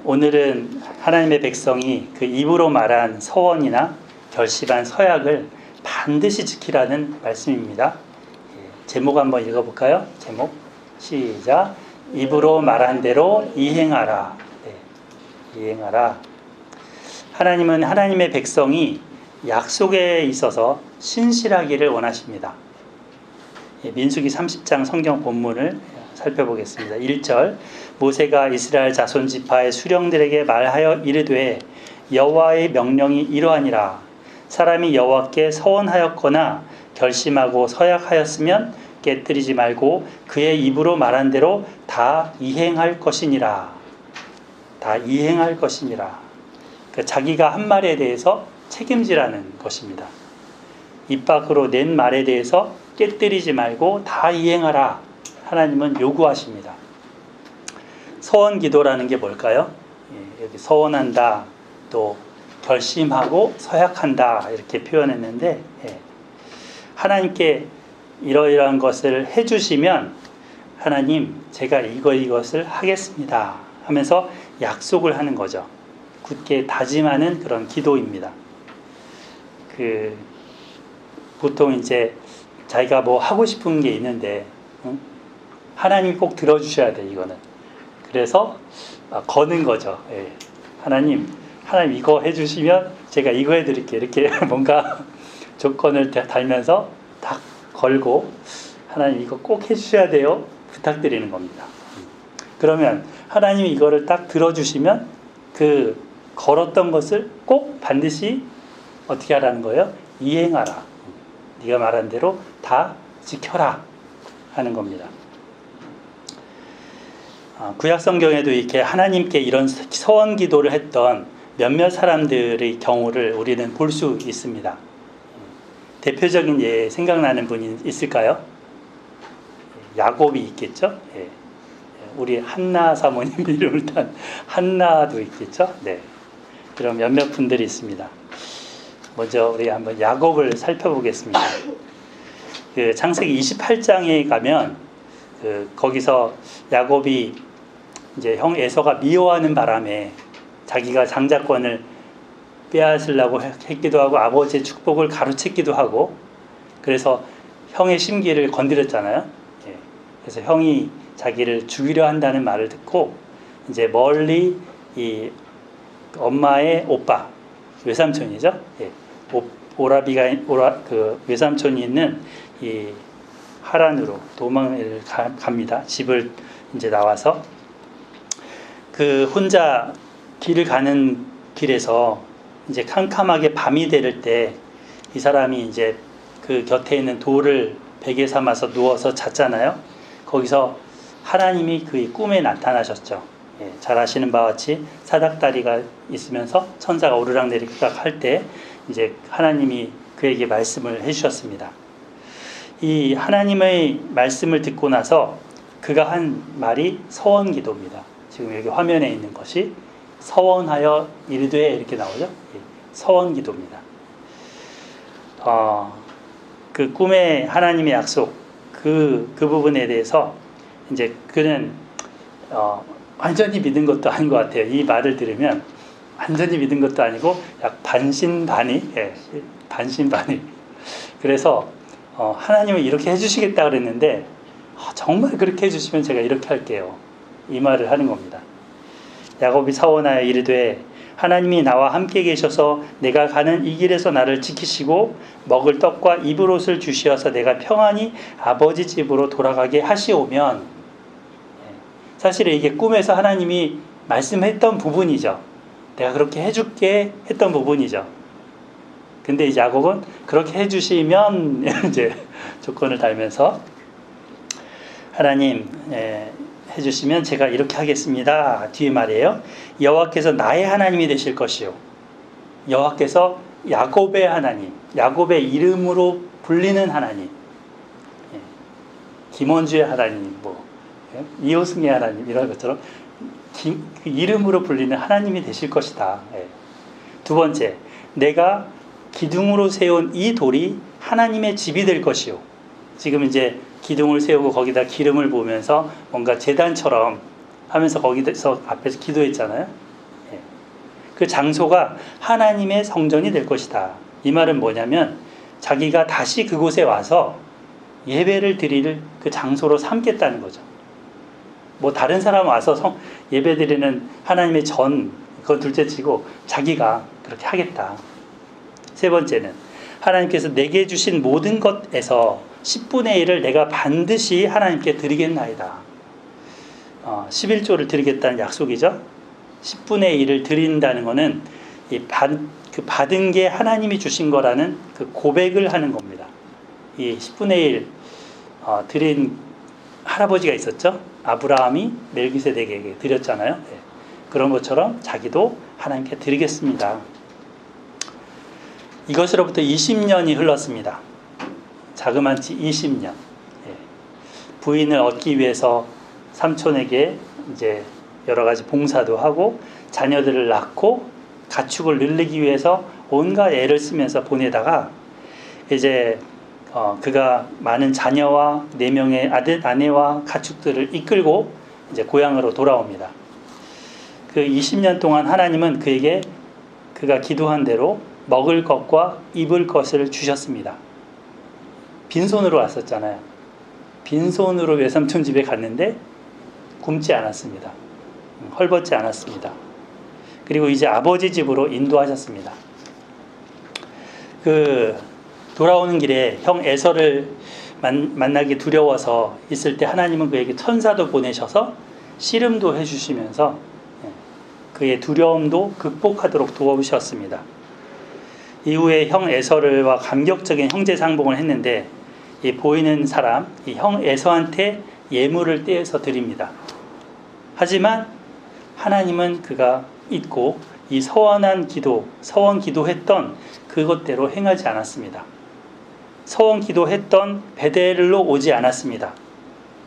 오늘은 하나님의 백성이 그 입으로 말한 서원이나 결심한 서약을 반드시 지키라는 말씀입니다. 제목 한번 읽어볼까요? 제목 시작. 입으로 말한 대로 이행하라. 이행하라. 하나님은 하나님의 백성이 약속에 있어서 신실하기를 원하십니다. 민수기 30장 성경 본문을 살펴보겠습니다. 1절 모세가 이스라엘 자손 지파의 수령들에게 말하여 이르되 여호와의 명령이 이러하니라. 사람이 여호와께 서원하였거나 결심하고 서약하였으면 깨뜨리지 말고 그의 입으로 말한 대로 다 이행할 것이니라. 다 이행할 것이니라. 자기가 한 말에 대해서 책임지라는 것입니다. 입 밖으로 낸 말에 대해서 깨뜨리지 말고 다 이행하라. 하나님은 요구하십니다. 서원 기도라는 게 뭘까요? 여기 서원한다, 또 결심하고 서약한다 이렇게 표현했는데, 하나님께 이러이러한 것을 해주시면 하나님 제가 이것을 하겠습니다 하면서 약속을 하는 거죠. 굳게 다짐하는 그런 기도입니다. 보통 이제 자기가 뭐 하고 싶은 게 있는데 하나님이 꼭 들어주셔야 돼. 이거는 그래서 거는 거죠. 하나님 이거 해주시면 제가 이거 해드릴게요. 이렇게 뭔가 조건을 달면서 딱 걸고 하나님 이거 꼭 해주셔야 돼요. 부탁드리는 겁니다. 그러면 하나님이 이거를 딱 들어주시면 그 걸었던 것을 꼭 반드시 어떻게 하라는 거예요? 이행하라. 네가 말한 대로 다 지켜라 하는 겁니다. 구약 성경에도 이렇게 하나님께 이런 서원 기도를 했던 몇몇 사람들의 경우를 우리는 볼 수 있습니다. 대표적인 예 생각나는 분이 있을까요? 야곱이 있겠죠? 우리 한나 사모님 이름을 탄 한나도 있겠죠? 네. 그럼 몇몇 분들이 있습니다. 먼저 우리 한번 야곱을 살펴보겠습니다. 창세기 28장에 가면 거기서 야곱이 이제 형 에서가 미워하는 바람에 자기가 장자권을 빼앗으려고 했기도 하고 아버지의 축복을 가로챘기도 하고 그래서 형의 심기를 건드렸잖아요. 그래서 형이 자기를 죽이려 한다는 말을 듣고 이제 멀리 이 엄마의 오빠 외삼촌이죠. 그 외삼촌이 있는 이 하란으로 도망을 갑니다. 집을 이제 나와서 혼자 길을 가는 길에서 이제 캄캄하게 밤이 될 때 이 사람이 이제 그 곁에 있는 돌을 베개 삼아서 누워서 잤잖아요. 거기서 하나님이 그의 꿈에 나타나셨죠. 잘 아시는 바와 같이 사닥다리가 있으면서 천사가 오르락내리락 할 때 이제 하나님이 그에게 말씀을 해주셨습니다. 이 하나님의 말씀을 듣고 나서 그가 한 말이 서원 기도입니다. 지금 여기 화면에 있는 것이 서원하여 이르되 이렇게 나오죠. 서원 기도입니다. 그 꿈의 하나님의 약속 그 부분에 대해서 이제 그는 완전히 믿은 것도 아닌 것 같아요. 이 말을 들으면 완전히 믿은 것도 아니고 약 반신반의. 그래서 하나님은 이렇게 해주시겠다 그랬는데 정말 그렇게 해주시면 제가 이렇게 할게요. 이 말을 하는 겁니다. 야곱이 서원하여 이르되 하나님이 나와 함께 계셔서 내가 가는 이 길에서 나를 지키시고 먹을 떡과 입을 옷을 주시어서 내가 평안히 아버지 집으로 돌아가게 하시오면, 사실은 이게 꿈에서 하나님이 말씀했던 부분이죠. 내가 그렇게 해줄게 했던 부분이죠. 근데 이제 야곱은 그렇게 해주시면 이제 조건을 달면서 하나님 해주시면 제가 이렇게 하겠습니다. 뒤에 말이에요. 여호와께서 나의 하나님이 되실 것이요. 여호와께서 야곱의 하나님, 야곱의 이름으로 불리는 하나님, 김원주의 하나님, 이호승의 하나님 이런 것처럼 그 이름으로 불리는 하나님이 되실 것이다. 두 번째, 내가 기둥으로 세운 이 돌이 하나님의 집이 될 것이요. 지금 이제 기둥을 세우고 거기다 기름을 부으면서 뭔가 제단처럼 하면서 거기서 앞에서 기도했잖아요. 예. 그 장소가 하나님의 성전이 될 것이다. 이 말은 뭐냐면 자기가 다시 그곳에 와서 예배를 드릴 그 장소로 삼겠다는 거죠. 뭐 다른 사람 와서 예배 드리는 하나님의 전 그건 둘째치고 자기가 그렇게 하겠다. 세 번째는 하나님께서 내게 주신 모든 것에서 10분의 1을 내가 반드시 하나님께 드리겠나이다. 11조를 드리겠다는 약속이죠. 10분의 1을 드린다는 것은 그 받은 게 하나님이 주신 거라는 그 고백을 하는 겁니다. 이 10분의 1 드린 할아버지가 있었죠. 아브라함이 멜기세덱에게 드렸잖아요. 네. 그런 것처럼 자기도 하나님께 드리겠습니다. 이것으로부터 20년이 흘렀습니다. 자그마치 20년. 예. 부인을 얻기 위해서 삼촌에게 이제 여러 가지 봉사도 하고 자녀들을 낳고 가축을 늘리기 위해서 온갖 애를 쓰면서 보내다가 이제 그가 많은 자녀와 4명의 아내와 가축들을 이끌고 이제 고향으로 돌아옵니다. 그 20년 동안 하나님은 그에게 그가 기도한 대로 먹을 것과 입을 것을 주셨습니다. 빈손으로 왔었잖아요. 빈손으로 외삼촌 집에 갔는데 굶지 않았습니다. 헐벗지 않았습니다. 그리고 이제 아버지 집으로 인도하셨습니다. 돌아오는 길에 형 에서를 만나기 두려워서 있을 때 하나님은 그에게 천사도 보내셔서 씨름도 해주시면서 그의 두려움도 극복하도록 도와주셨습니다. 이후에 형 에서와 감격적인 형제 상봉을 했는데 이 보이는 사람, 이 형 에서한테 예물을 떼어서 드립니다. 하지만 하나님은 그가 잊고 이 서원 기도했던 그것대로 행하지 않았습니다. 서원 기도했던 베델로 오지 않았습니다.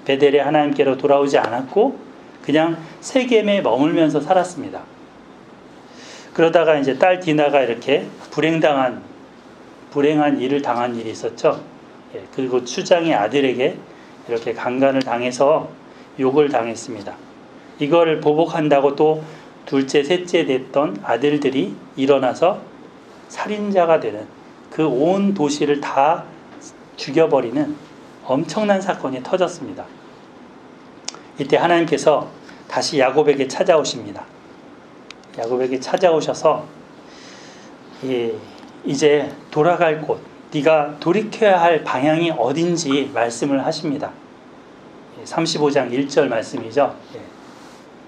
베델에 하나님께로 돌아오지 않았고 그냥 세겜에 머물면서 살았습니다. 그러다가 이제 딸 디나가 이렇게 불행한 일을 당한 일이 있었죠. 그리고 추장의 아들에게 이렇게 강간을 당해서 욕을 당했습니다. 이걸 보복한다고 또 둘째, 셋째 됐던 아들들이 일어나서 살인자가 되는 그 온 도시를 다 죽여버리는 엄청난 사건이 터졌습니다. 이때 하나님께서 다시 야곱에게 찾아오십니다. 야곱에게 찾아오셔서 이제 돌아갈 곳, 네가 돌이켜야 할 방향이 어딘지 말씀을 하십니다. 35장 1절 말씀이죠.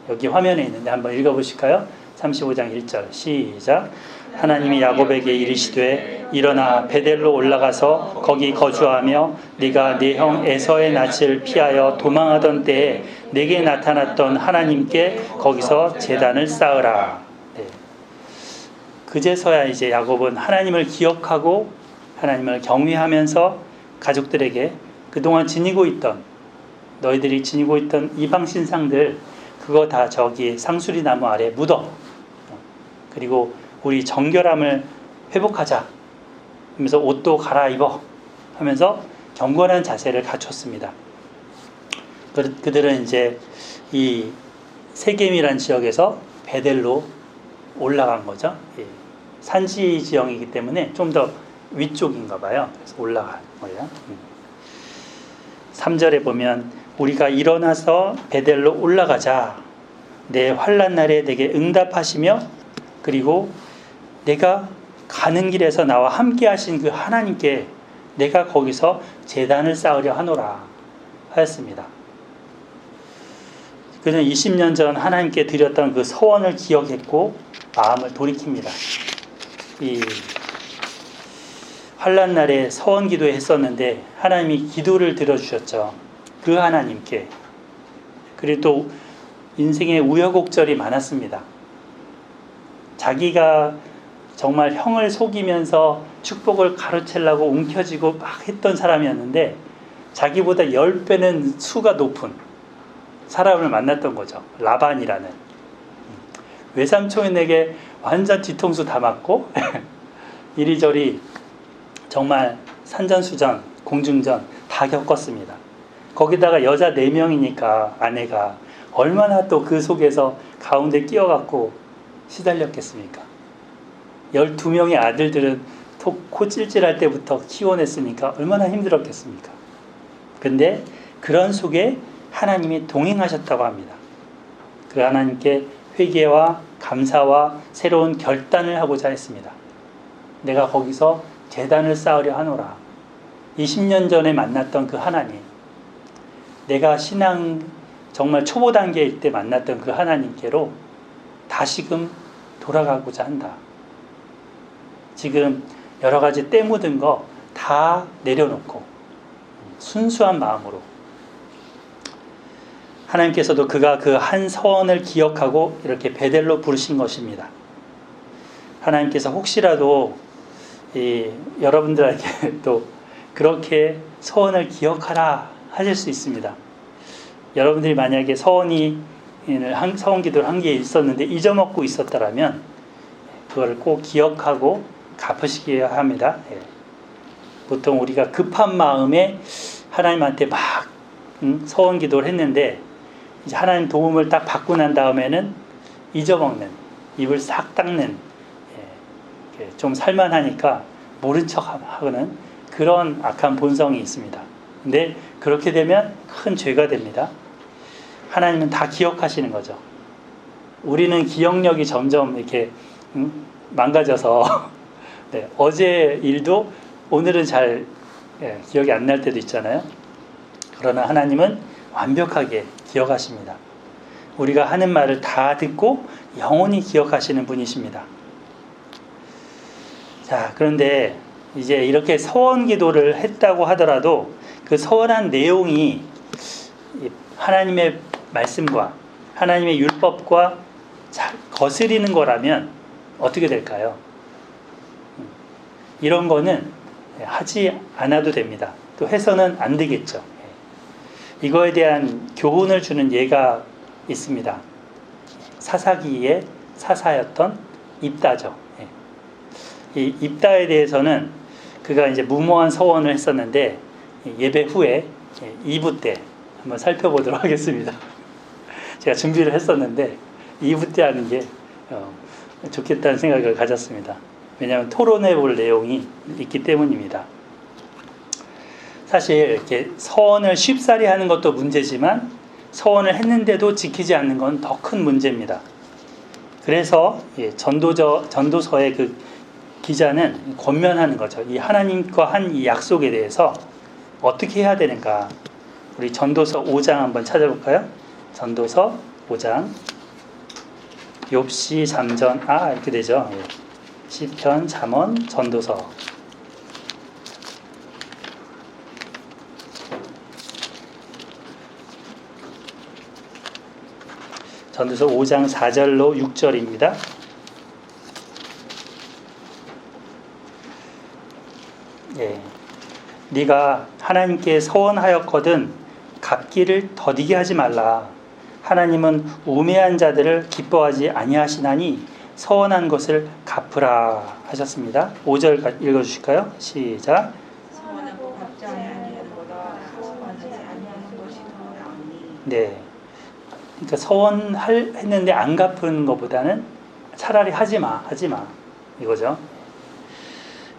여기 화면에 있는데 한번 읽어보실까요? 35장 1절 시작. 하나님이 야곱에게 이르시되 일어나 베델로 올라가서 거기 거주하며 네가 네 형 에서의 낯을 피하여 도망하던 때에 네게 나타났던 하나님께 거기서 제단을 쌓으라. 그제서야 이제 야곱은 하나님을 기억하고 하나님을 경외하면서 가족들에게 그동안 너희들이 지니고 있던 이방 신상들 그거 다 저기 상수리 나무 아래 묻어. 그리고 우리 정결함을 회복하자 하면서 옷도 갈아입어 하면서 경건한 자세를 갖췄습니다. 그들은 이제 이 세겜이라는 지역에서 베델로 올라간 거죠. 산지 지형이기 때문에 좀 더 위쪽인가 봐요. 그래서 올라간 거예요. 3절에 보면 우리가 일어나서 베델로 올라가자. 내 환난 날에 내게 응답하시며 그리고 내가 가는 길에서 나와 함께 하신 그 하나님께 내가 거기서 제단을 쌓으려 하노라 하였습니다. 그는 20년 전 하나님께 드렸던 그 서원을 기억했고 마음을 돌이킵니다. 이 환난 날에 서원 기도했었는데 하나님이 기도를 들어주셨죠. 그 하나님께. 그리고 또 인생에 우여곡절이 많았습니다. 자기가 정말 형을 속이면서 축복을 가로채려고 움켜쥐고 막 했던 사람이었는데 자기보다 10배는 수가 높은 사람을 만났던 거죠. 라반이라는. 외삼촌에게 완전 뒤통수 다 맞고 이리저리 정말 산전수전, 공중전 다 겪었습니다. 거기다가 여자 4명이니까 아내가 얼마나 또 그 속에서 가운데 끼어갖고 시달렸겠습니까? 12명의 아들들은 코 찔찔할 때부터 키워냈으니까 얼마나 힘들었겠습니까? 근데 그런 속에 하나님이 동행하셨다고 합니다. 그 하나님께 회개와 감사와 새로운 결단을 하고자 했습니다. 내가 거기서 제단을 쌓으려 하노라. 20년 전에 만났던 그 하나님, 내가 신앙 정말 초보 단계일 때 만났던 그 하나님께로 다시금 돌아가고자 한다. 지금 여러 가지 때 묻은 거 다 내려놓고 순수한 마음으로, 하나님께서도 그가 그 한 서원을 기억하고 이렇게 베델로 부르신 것입니다. 하나님께서 혹시라도 여러분들에게 또 그렇게 서원을 기억하라 하실 수 있습니다. 여러분들이 만약에 서원 기도를 한 게 있었는데 잊어먹고 있었다라면 그거를 꼭 기억하고 갚으시기 합니다. 보통 우리가 급한 마음에 하나님한테 막 서원 기도를 했는데 이제 하나님 도움을 딱 받고 난 다음에는 잊어먹는, 입을 싹 닦는, 좀 살만하니까 모른 척 하는 그런 악한 본성이 있습니다. 근데 그렇게 되면 큰 죄가 됩니다. 하나님은 다 기억하시는 거죠. 우리는 기억력이 점점 이렇게 망가져서 네, 어제 일도 오늘은 잘 기억이 안 날 때도 있잖아요. 그러나 하나님은 완벽하게 기억하십니다. 우리가 하는 말을 다 듣고 영원히 기억하시는 분이십니다. 자, 그런데 이제 이렇게 서원 기도를 했다고 하더라도 그 서원한 내용이 하나님의 말씀과 하나님의 율법과 거스리는 거라면 어떻게 될까요? 이런 거는 하지 않아도 됩니다. 또 해서는 안 되겠죠. 이거에 대한 교훈을 주는 예가 있습니다. 사사기의 사사였던 입다죠. 이 입다에 대해서는 그가 이제 무모한 서원을 했었는데 예배 후에 2부 때 한번 살펴보도록 하겠습니다. 제가 준비를 했었는데 2부 때 하는 게 좋겠다는 생각을 가졌습니다. 왜냐하면 토론해 볼 내용이 있기 때문입니다. 사실 이렇게 서원을 쉽사리 하는 것도 문제지만 서원을 했는데도 지키지 않는 건 더 큰 문제입니다. 그래서 전도서의 그 기자는 권면하는 거죠. 이 하나님과 한 이 약속에 대해서 어떻게 해야 되는가. 우리 전도서 5장 한번 찾아볼까요? 전도서 5장 욥시, 잠전, 이렇게 되죠. 시편, 잠언, 전도서. 전도서 5장 4절로 6절입니다. 네가 하나님께 서원하였거든 갚기를 더디게 하지 말라. 하나님은 우매한 자들을 기뻐하지 아니하시나니 서원한 것을 갚으라 하셨습니다. 5절 읽어주실까요? 시작. 서원하고 갚지 아니하는 것보다 서원하지 아니하는 것이 더 나으니. 네. 그러니까 서원했는데 안 갚은 것보다는 차라리 하지 마 이거죠.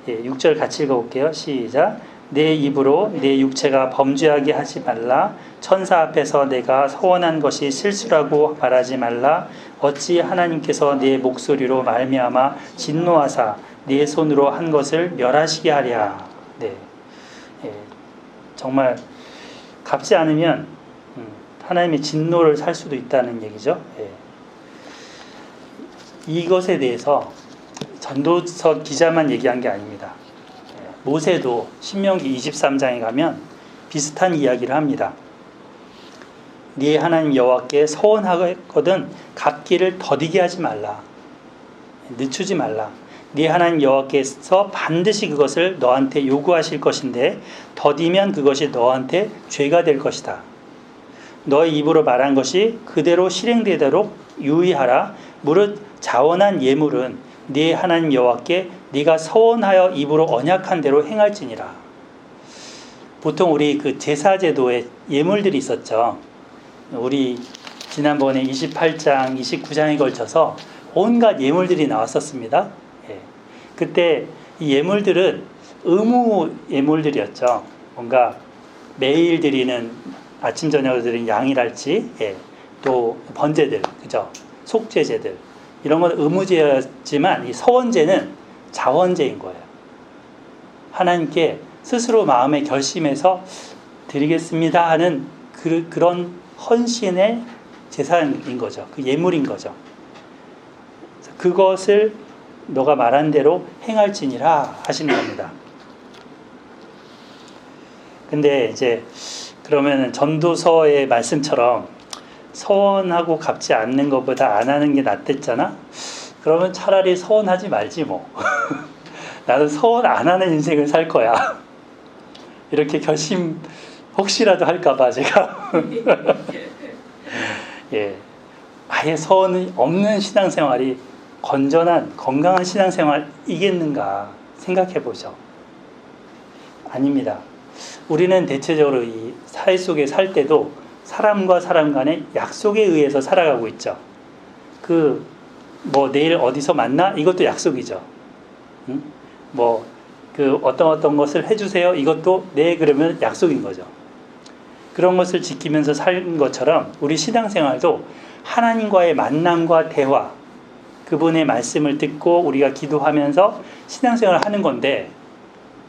6절 같이 읽어볼게요. 시작. 내 입으로 내 육체가 범죄하게 하지 말라. 천사 앞에서 내가 서원한 것이 실수라고 말하지 말라. 어찌 하나님께서 내 목소리로 말미암아 진노하사 내 손으로 한 것을 멸하시게 하랴. 네, 정말 갚지 않으면 하나님의 진노를 살 수도 있다는 얘기죠. 이것에 대해서 전도서 기자만 얘기한 게 아닙니다. 모세도 신명기 23장에 가면 비슷한 이야기를 합니다. 네 하나님 여호와께 서원하거든 갚기를 더디게 하지 말라. 늦추지 말라. 네 하나님 여호와께서 반드시 그것을 너한테 요구하실 것인데 더디면 그것이 너한테 죄가 될 것이다. 너의 입으로 말한 것이 그대로 실행되도록 유의하라. 무릇 자원한 예물은 네 하나님 여호와께 네가 서원하여 입으로 언약한 대로 행할지니라. 보통 우리 그 제사제도에 예물들이 있었죠. 우리 지난번에 28장, 29장에 걸쳐서 온갖 예물들이 나왔었습니다. 예. 그때 이 예물들은 의무 예물들이었죠. 뭔가 매일 드리는 아침 저녁으로 드리는 양이랄지, 예. 또 번제들, 그죠? 속죄제들 이런 건 의무제였지만 이 서원제는 자원제인 거예요. 하나님께 스스로 마음에 결심해서 드리겠습니다 하는 그런 헌신의 제사인 거죠. 그 예물인 거죠. 그것을 너가 말한 대로 행할지니라 하시는 겁니다. 근데 이제 그러면 전도서의 말씀처럼 서원하고 갚지 않는 것보다 안 하는 게 낫댔잖아? 그러면 차라리 서원하지 말지 뭐. 나는 서원 안 하는 인생을 살 거야. 이렇게 결심 혹시라도 할까봐 제가 예, 아예 서원이 없는 신앙생활이 건전한 건강한 신앙생활이겠는가 생각해 보죠. 아닙니다. 우리는 대체적으로 이 사회 속에 살 때도 사람과 사람 간의 약속에 의해서 살아가고 있죠. 뭐 내일 어디서 만나? 이것도 약속이죠. 응? 어떤 것을 해주세요. 이것도 네 그러면 약속인 거죠. 그런 것을 지키면서 사는 것처럼 우리 신앙생활도 하나님과의 만남과 대화, 그분의 말씀을 듣고 우리가 기도하면서 신앙생활을 하는 건데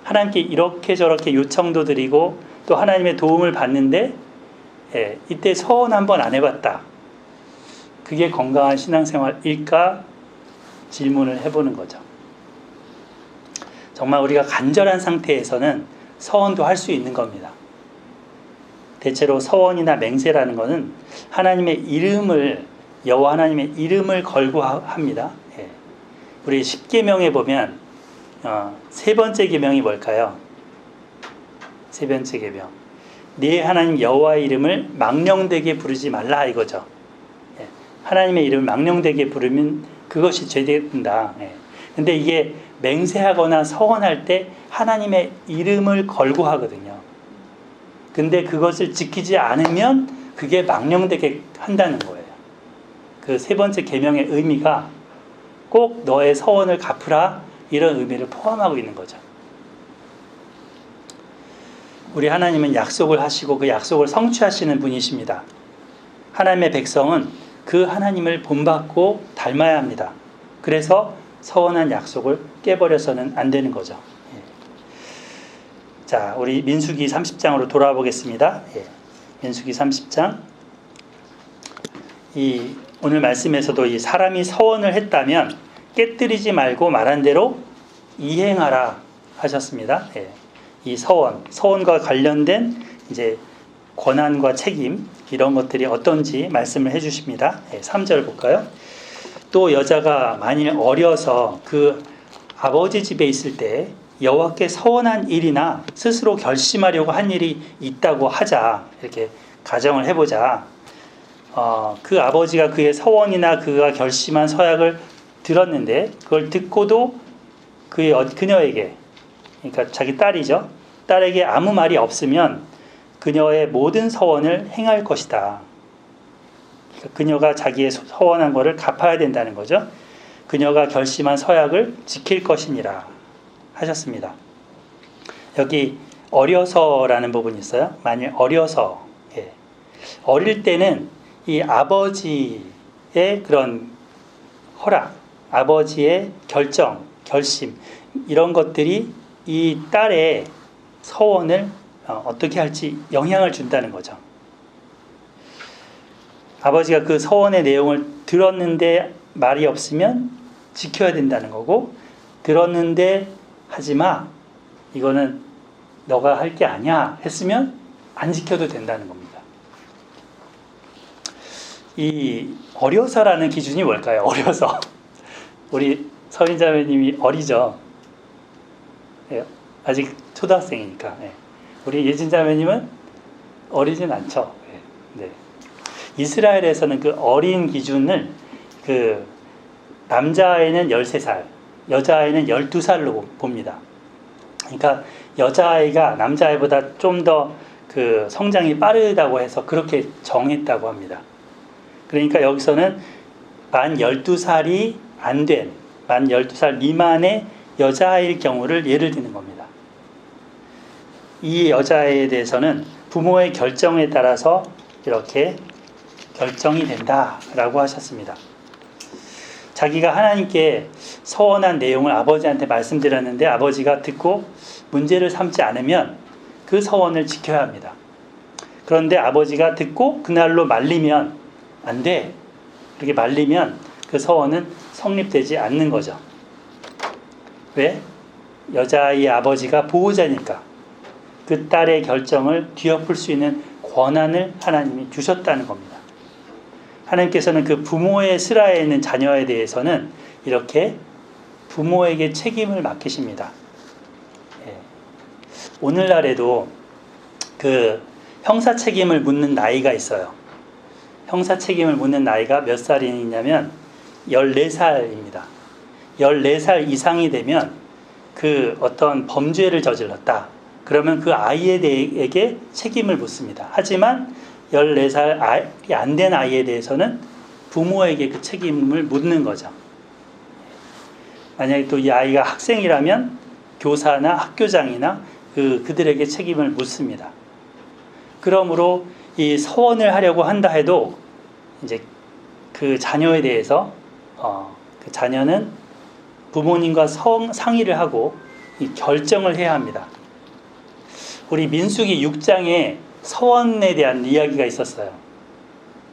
하나님께 이렇게 저렇게 요청도 드리고 또 하나님의 도움을 받는데 이때 서원 한번 안 해봤다. 그게 건강한 신앙생활일까 질문을 해보는 거죠. 정말 우리가 간절한 상태에서는 서원도 할 수 있는 겁니다. 대체로 서원이나 맹세라는 것은 하나님의 이름을 여호와 하나님의 이름을 걸고 합니다. 우리 10계명에 보면 세 번째 계명이 뭘까요? 세 번째 계명. 네 하나님 여호와의 이름을 망령되게 부르지 말라 이거죠. 하나님의 이름을 망령되게 부르면 그것이 죄된다. 근데 이게 맹세하거나 서원할 때 하나님의 이름을 걸고 하거든요. 근데 그것을 지키지 않으면 그게 망령되게 한다는 거예요. 그 세 번째 계명의 의미가 꼭 너의 서원을 갚으라 이런 의미를 포함하고 있는 거죠. 우리 하나님은 약속을 하시고 그 약속을 성취하시는 분이십니다. 하나님의 백성은 그 하나님을 본받고 닮아야 합니다. 그래서 서원한 약속을 깨버려서는 안 되는 거죠. 자, 우리 민수기 30장으로 돌아와 보겠습니다. 민수기 30장. 오늘 말씀에서도 이 사람이 서원을 했다면 깨뜨리지 말고 말한 대로 이행하라 하셨습니다. 이 서원과 관련된 이제 권한과 책임 이런 것들이 어떤지 말씀을 해주십니다. 3절 볼까요? 또 여자가 만일 어려서 그 아버지 집에 있을 때 여호와께 서원한 일이나 스스로 결심하려고 한 일이 있다고 하자. 이렇게 가정을 해보자. 그 아버지가 그의 서원이나 그가 결심한 서약을 들었는데 그걸 듣고도 그녀에게, 그러니까 자기 딸이죠. 딸에게 아무 말이 없으면 그녀의 모든 서원을 행할 것이다. 그러니까 그녀가 자기의 서원한 것을 갚아야 된다는 거죠. 그녀가 결심한 서약을 지킬 것이니라 하셨습니다. 여기 어려서라는 부분이 있어요. 만일 어려서, 어릴 때는 이 아버지의 그런 허락, 아버지의 결심 이런 것들이 이 딸의 서원을 어떻게 할지 영향을 준다는 거죠. 아버지가 그 서원의 내용을 들었는데 말이 없으면 지켜야 된다는 거고, 들었는데 하지마, 이거는 너가 할 게 아니야 했으면 안 지켜도 된다는 겁니다. 이 어려서라는 기준이 뭘까요? 어려서. 우리 서인자매님이 어리죠. 아직 초등학생이니까. 우리 예진자매님은 어리진 않죠. 네. 이스라엘에서는 그 어린 기준을 그 남자아이는 13살, 여자아이는 12살로 봅니다. 그러니까 여자아이가 남자아이보다 좀 더 그 성장이 빠르다고 해서 그렇게 정했다고 합니다. 그러니까 여기서는 만 12살이 안 된, 만 12살 미만의 여자아이일 경우를 예를 드는 겁니다. 이 여자아이에 대해서는 부모의 결정에 따라서 이렇게 결정이 된다라고 하셨습니다. 자기가 하나님께 서원한 내용을 아버지한테 말씀드렸는데 아버지가 듣고 문제를 삼지 않으면 그 서원을 지켜야 합니다. 그런데 아버지가 듣고 그날로 말리면 안 돼. 이렇게 말리면 그 서원은 성립되지 않는 거죠. 왜? 여자아이의 아버지가 보호자니까 그 딸의 결정을 뒤엎을 수 있는 권한을 하나님이 주셨다는 겁니다. 하나님께서는 그 부모의 슬하에 있는 자녀에 대해서는 이렇게 부모에게 책임을 맡기십니다. 예. 오늘날에도 그 형사 책임을 묻는 나이가 있어요. 형사 책임을 묻는 나이가 몇 살이냐면 14살입니다. 14살 이상이 되면 그 어떤 범죄를 저질렀다. 그러면 그 아이에게 책임을 묻습니다. 하지만 14살이 안 된 아이에 대해서는 부모에게 그 책임을 묻는 거죠. 만약에 또 이 아이가 학생이라면 교사나 학교장이나 그들에게 책임을 묻습니다. 그러므로 이 서원을 하려고 한다 해도 이제 그 자녀에 대해서 그 자녀는 부모님과 상의를 하고 이 결정을 해야 합니다. 우리 민수기 6장에 서원에 대한 이야기가 있었어요.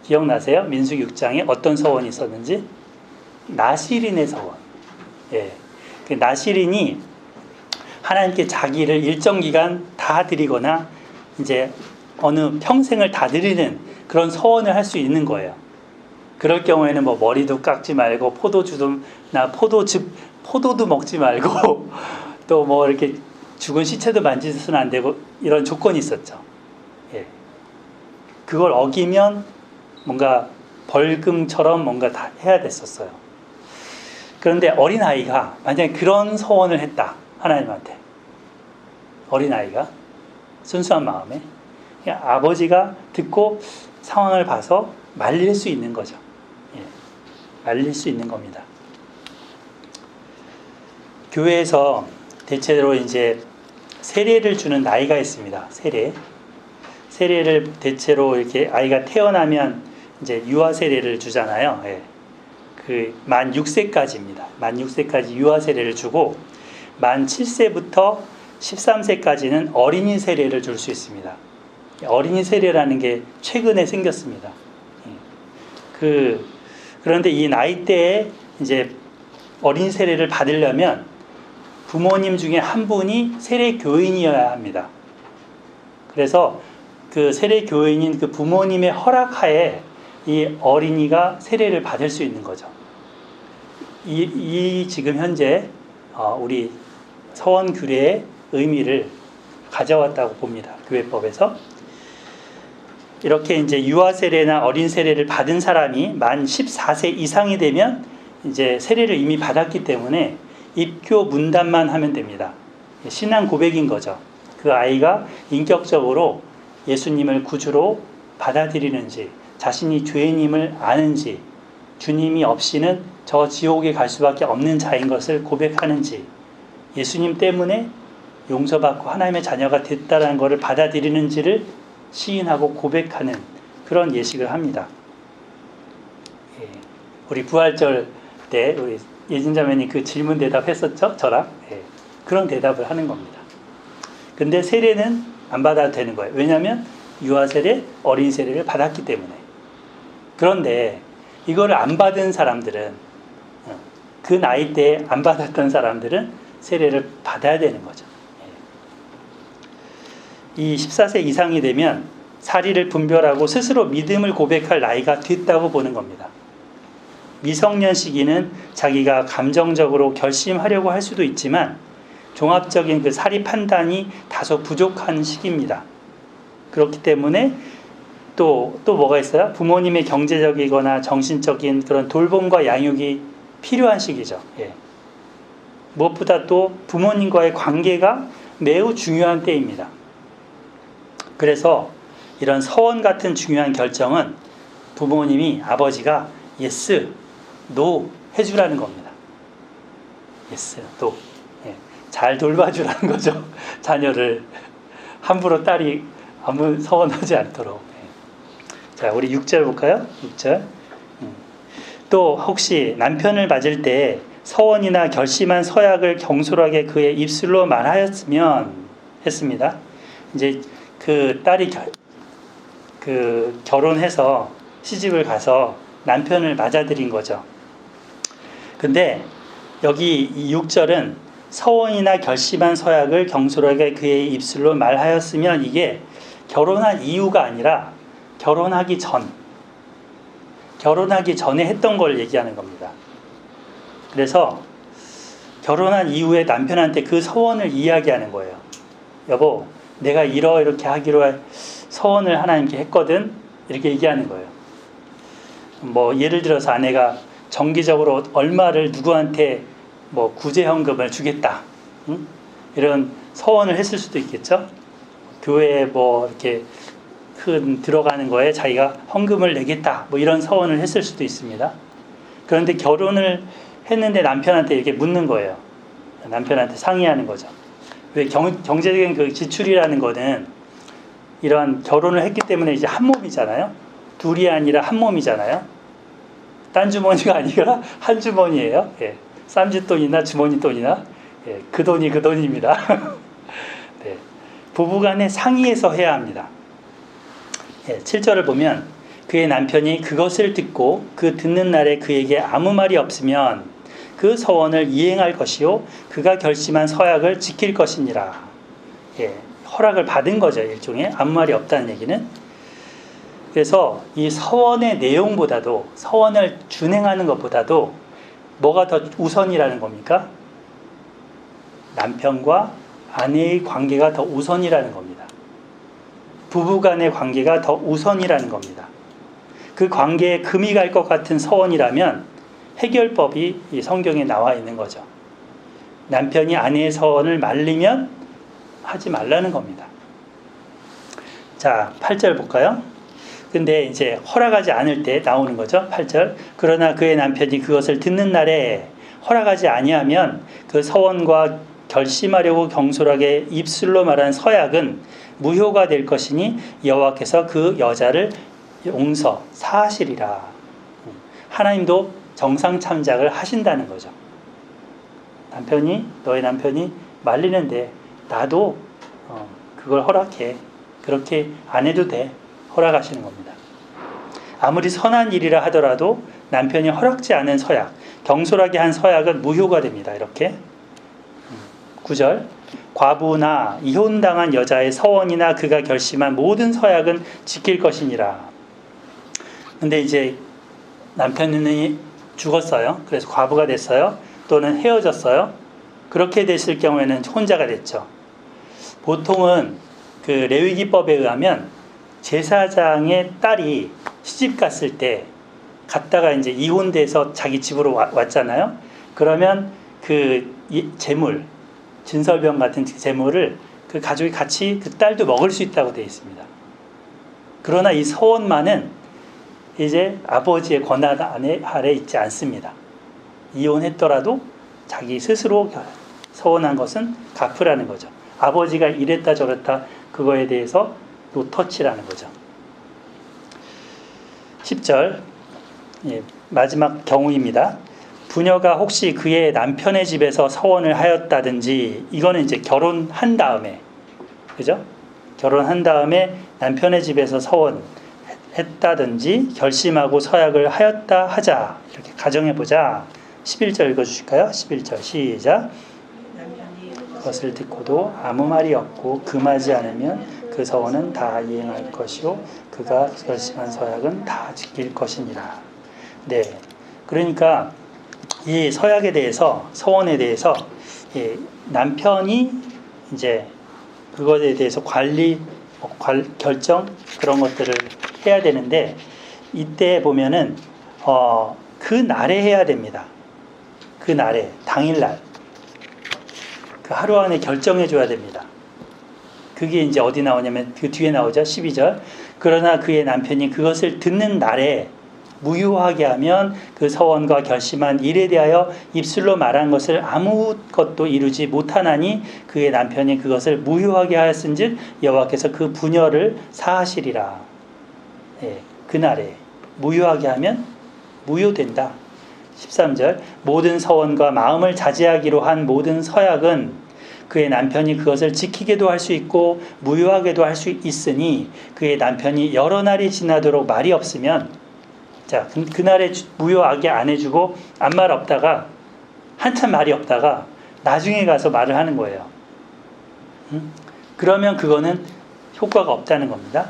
기억나세요? 민수기 6장에 어떤 서원이 있었는지? 나실인의 서원. 예. 그 나실인이 하나님께 자기를 일정 기간 다 드리거나 이제 어느 평생을 다 드리는 그런 서원을 할 수 있는 거예요. 그럴 경우에는 뭐 머리도 깎지 말고 포도도 먹지 말고 또 뭐 이렇게 죽은 시체도 만지서는 안 되고 이런 조건이 있었죠. 예. 그걸 어기면 뭔가 벌금처럼 뭔가 다 해야 됐었어요. 그런데 어린아이가 만약에 그런 서원을 했다. 하나님한테. 어린아이가 순수한 마음에 아버지가 듣고 상황을 봐서 말릴 수 있는 거죠. 예. 말릴 수 있는 겁니다. 교회에서 대체로 이제 세례를 주는 나이가 있습니다. 세례를 대체로 이렇게 아이가 태어나면 이제 유아 세례를 주잖아요. 예. 그 만 6세까지입니다. 만 6세까지 유아 세례를 주고 만 7세부터 13세까지는 어린이 세례를 줄 수 있습니다. 어린이 세례라는 게 최근에 생겼습니다. 그런데 이 나이대에 이제 어린이 세례를 받으려면 부모님 중에 한 분이 세례 교인이어야 합니다. 그래서 그 세례 교인인 그 부모님의 허락하에 이 어린이가 세례를 받을 수 있는 거죠. 이 지금 현재 우리 서원 규례의 의미를 가져왔다고 봅니다. 교회법에서. 이렇게 이제 유아 세례나 어린 세례를 받은 사람이 만 14세 이상이 되면 이제 세례를 이미 받았기 때문에 입교 문답만 하면 됩니다. 신앙 고백인 거죠. 그 아이가 인격적으로 예수님을 구주로 받아들이는지, 자신이 죄인임을 아는지, 주님이 없이는 저 지옥에 갈 수밖에 없는 자인 것을 고백하는지, 예수님 때문에 용서받고 하나님의 자녀가 됐다는 것을 받아들이는지를 시인하고 고백하는 그런 예식을 합니다. 예. 우리 부활절 때 우리 예진자매님 그 질문 대답했었죠? 저랑? 예. 그런 대답을 하는 겁니다. 근데 세례는 안 받아도 되는 거예요. 왜냐하면 유아 세례, 어린 세례를 받았기 때문에. 그런데 이거를 안 받은 사람들은, 그 나이 때에 안 받았던 사람들은 세례를 받아야 되는 거죠. 이 14세 이상이 되면 사리를 분별하고 스스로 믿음을 고백할 나이가 됐다고 보는 겁니다. 미성년 시기는 자기가 감정적으로 결심하려고 할 수도 있지만 종합적인 그 사리 판단이 다소 부족한 시기입니다. 그렇기 때문에 또 뭐가 있어요? 부모님의 경제적이거나 정신적인 그런 돌봄과 양육이 필요한 시기죠. 예. 무엇보다 또 부모님과의 관계가 매우 중요한 때입니다. 그래서 이런 서원 같은 중요한 결정은 부모님이 아버지가 yes, no 해주라는 겁니다. yes, no. 예, 잘 돌봐주라는 거죠. 자녀를 함부로 딸이 아무 서운하지 않도록. 예. 자, 우리 6절 볼까요? 6절. 또 혹시 남편을 맞을 때 서원이나 결심한 서약을 경솔하게 그의 입술로 말하였으면 했습니다. 이제 그 딸이 결혼해서 시집을 가서 남편을 맞아들인 거죠. 근데 여기 이 6절은 서원이나 결심한 서약을 경솔하게 그의 입술로 말하였으면 이게 결혼한 이유가 아니라 결혼하기 전에 했던 걸 얘기하는 겁니다. 그래서 결혼한 이후에 남편한테 그 서원을 이야기하는 거예요. 여보, 내가 이렇게 하기로 서원을 하나님께 했거든. 이렇게 얘기하는 거예요. 뭐 예를 들어서 아내가 정기적으로 얼마를 누구한테 뭐 구제헌금을 주겠다. 응? 이런 서원을 했을 수도 있겠죠. 교회에 뭐 이렇게 큰 들어가는 거에 자기가 헌금을 내겠다. 뭐 이런 서원을 했을 수도 있습니다. 그런데 결혼을 했는데 남편한테 이렇게 묻는 거예요. 남편한테 상의하는 거죠. 왜 경제적인 그 지출이라는 거는 이러한 결혼을 했기 때문에 이제 한 몸이잖아요. 둘이 아니라 한 몸이잖아요. 딴 주머니가 아니라 한 주머니예요. 예. 쌈짓돈이나 주머니돈이나 예. 그 돈이 그 돈입니다. 네. 부부간에 상의해서 해야 합니다. 예. 7절을 보면 그의 남편이 그것을 듣고 그 듣는 날에 그에게 아무 말이 없으면 그 서원을 이행할 것이요 그가 결심한 서약을 지킬 것이니라. 예. 허락을 받은 거죠. 일종의 아무 말이 없다는 얘기는. 그래서 이 서원의 내용보다도 서원을 준행하는 것보다도 뭐가 더 우선이라는 겁니까? 남편과 아내의 관계가 더 우선이라는 겁니다. 부부간의 관계가 더 우선이라는 겁니다. 그 관계에 금이 갈 것 같은 서원이라면 해결법이 이 성경에 나와 있는 거죠. 남편이 아내의 서원을 말리면 하지 말라는 겁니다. 자, 8절 볼까요? 근데 이제 허락하지 않을 때 나오는 거죠. 8절. 그러나 그의 남편이 그것을 듣는 날에 허락하지 아니하면 그 서원과 결심하려고 경솔하게 입술로 말한 서약은 무효가 될 것이니 여호와께서 그 여자를 사하시리라. 하나님도 정상 참작을 하신다는 거죠. 너의 남편이 말리는데 나도 그걸 허락해. 그렇게 안 해도 돼. 허락하시는 겁니다. 아무리 선한 일이라 하더라도 남편이 허락지 않은 서약, 경솔하게 한 서약은 무효가 됩니다. 이렇게 9절 과부나 이혼당한 여자의 서원이나 그가 결심한 모든 서약은 지킬 것이니라. 근데 이제 남편이 죽었어요. 그래서 과부가 됐어요. 또는 헤어졌어요. 그렇게 됐을 경우에는 혼자가 됐죠. 보통은 그 레위기법에 의하면 제사장의 딸이 시집 갔을 때 갔다가 이제 이혼돼서 자기 집으로 왔잖아요. 그러면 그 재물, 진설병 같은 재물을 그 가족이 같이 그 딸도 먹을 수 있다고 되어 있습니다. 그러나 이 서원만은 이제 아버지의 권한 아래 있지 않습니다. 이혼했더라도 자기 스스로 서원한 것은 갚으라는 거죠. 아버지가 이랬다 저랬다 그거에 대해서 노터치라는 거죠. 10절 예, 마지막 경우입니다. 부녀가 혹시 그의 남편의 집에서 서원을 하였다든지 이거는 이제 결혼한 다음에 그죠? 결혼한 다음에 남편의 집에서 서원했다든지 결심하고 서약을 하였다 하자 이렇게 가정해보자. 11절 읽어주실까요? 11절 시작. 그것을 듣고도 아무 말이 없고 금하지 않으면 그 서원은 다 이행할 것이요 그가 결심한 서약은 다 지킬 것이니라. 네, 그러니까 이 서약에 대해서 서원에 대해서 남편이 이제 그것에 대해서 결정 그런 것들을 해야 되는데 이때 보면은 그 날에 해야 됩니다. 그 날에 당일날 그 하루 안에 결정해 줘야 됩니다. 그게 이제 어디 나오냐면 그 뒤에 나오죠. 12절. 그러나 그의 남편이 그것을 듣는 날에 무효하게 하면 그 서원과 결심한 일에 대하여 입술로 말한 것을 아무것도 이루지 못하나니 그의 남편이 그것을 무효하게 하였은즉 여호와께서 그 분열을 사하시리라. 예, 그날에 무효하게 하면 무효된다. 13절 모든 서원과 마음을 자제하기로 한 모든 서약은 그의 남편이 그것을 지키게도 할 수 있고 무효하게도 할 수 있으니 그의 남편이 여러 날이 지나도록 말이 없으면 자, 그날에 무효하게 안 해주고 아무 말 없다가 한참 말이 없다가 나중에 가서 말을 하는 거예요. 그러면 그거는 효과가 없다는 겁니다.